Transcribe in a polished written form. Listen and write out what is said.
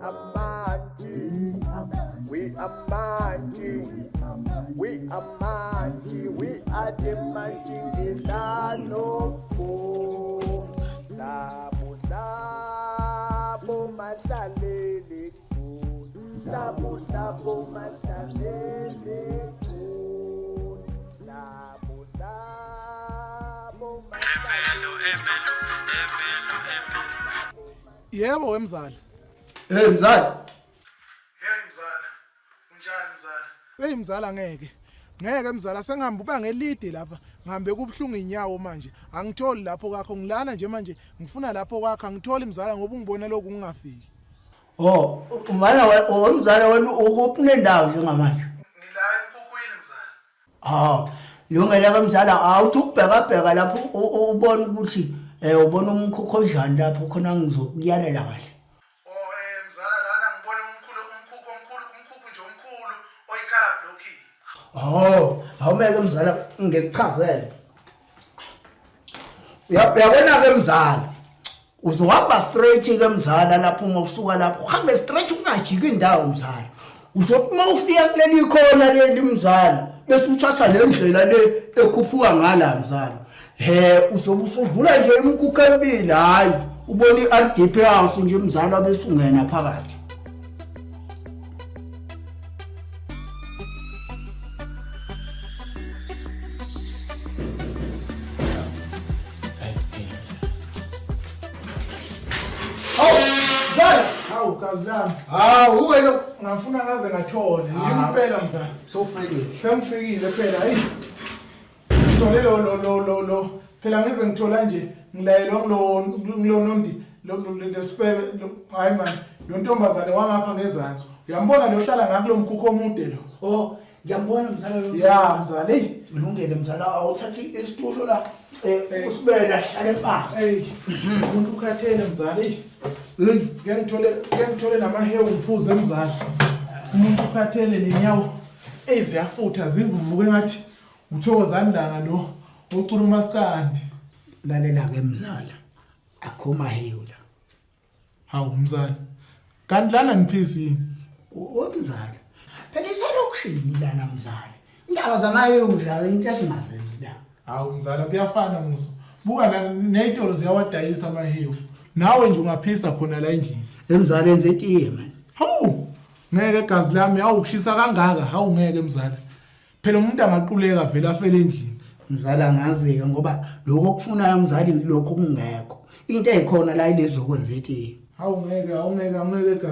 are mighty. We are mighty. We are mighty. We are the mighty land of God. Labo labo mashalele God. Labo labo mashalele God. Labo labo mashalele. Yebo wemzala. Hey mzala. Hey mzala. Unjani mzala? Hey mzala ngeke. Ngeke mzala sengihambe uba ngelide lapha. Ngihambe kubhlungu inyawo manje. Angitholi lapho kwakho ngilana nje manje. Ngifuna lapho kwakho angitholi mzala ngoba ungibona lokhu ngingafiki. Oh, umana womzala wena ukuphi nendawo njengamanje? Ngila emkhukhwini mzala. Lungela kamzala awuthi ukubheka lapho ubona ukuthi ubona umkhukho onjani lapho khona ngizokuyalela kahle. Mzala lana ngibona umkhukho nje omkhulu oyikhala blocking. Awumeke mzala ngikuchazele. Uyabona ke mzala. Uzohamba straight ke mzala lapho ngosuka lapho. Uhambe straight ungajiki indawo mzala. Uzothi mawufika kuleli khona leli mzala bese uthatha le ndlela le ekhuphuka ngala mzala. Uzobe usudlula nje imkhukho emibili hayi ubona iRDP house nje mzala bese ungena phakathi. Hawu kazi lami. Wena ngafuna ngaze ngathole. Impela mzala. sofikile. Sengifikile phela hayi. Ngithole lo phela ngize ngithola nje ngilayelwa ngilonondindo lo lesipele hayi man lo ntombazane wangapha ngezantsi. Uyambona lo hlala ngakulo mkhukho omude lo. Ngiyabona mzala lo. Ya mzala hey Ulungele mzala awuthathi isitulo la usibela hlale phansi. Umuntu ukhathele mzala hey. Ngiyangithole namahewu ngiphuze mzala. Umuntu ukhathele nenyawo eziyafutha zivuvuke ngathi uthokozani langa lo ucula umaskandi. Lalela ke mzala. Akhoma hewu la. Hawu mzala. Kanti lana niphizini. Mzala. Phela iselokushini lana mzala. Indaba zamahewu la into esingazenzi la. Hawu mzala kuyafana muso. Buka la nezitolo ziyawadayisa amahewu. Nawe nje ungaphisa khona la endlini. Emzala enze itiye man. Hawu ngeke gazi lami awukushisa kangaka. Hawu ngeke mzala. Phela umuntu angaquleka vela afele endlini. Mzala ngazike ngoba lokho okufunayo mzali lokho kungekho. Into ezikhona la ilezokwenza itiye. Hawu ngeke gazi.